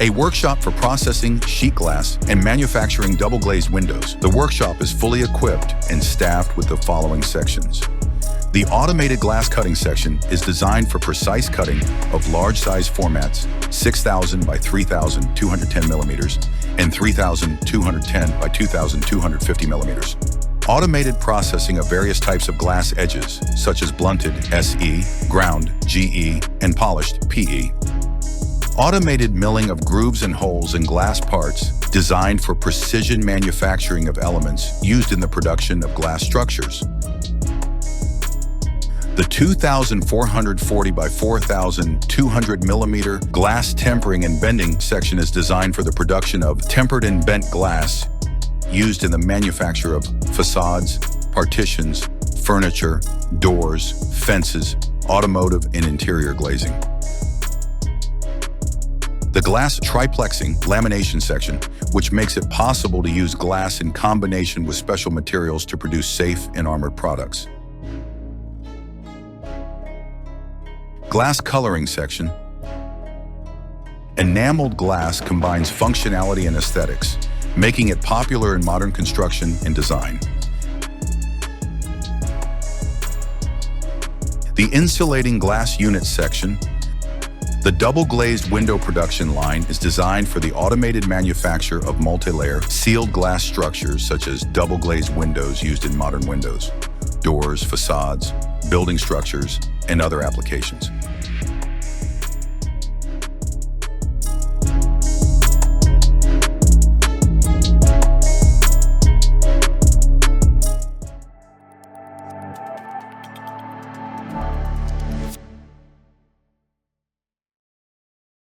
A workshop for processing sheet glass and manufacturing double-glazed windows. The workshop is fully equipped and staffed with the following sections. The automated glass cutting section is designed for precise cutting of large size formats, 6,000 by 3,210 millimeters and 3,210 by 2,250 millimeters. Automated processing of various types of glass edges, such as blunted SE, ground GE, and polished PE. Automated milling of grooves and holes in glass parts, designed for precision manufacturing of elements used in the production of glass structures. The 2,440 by 4,200 millimeter glass tempering and bending section is designed for the production of tempered and bent glass used in the manufacture of facades, partitions, furniture, doors, fences, automotive, and interior glazing. The glass triplexing lamination section, which makes it possible to use glass in combination with special materials to produce safe and armored products. Glass coloring section. Enameled glass combines functionality and aesthetics, making it popular in modern construction and design. The insulating glass unit section. The double-glazed window production line is designed for the automated manufacture of multi-layer sealed glass structures such as double-glazed windows used in modern windows, doors, facades, building structures, and other applications.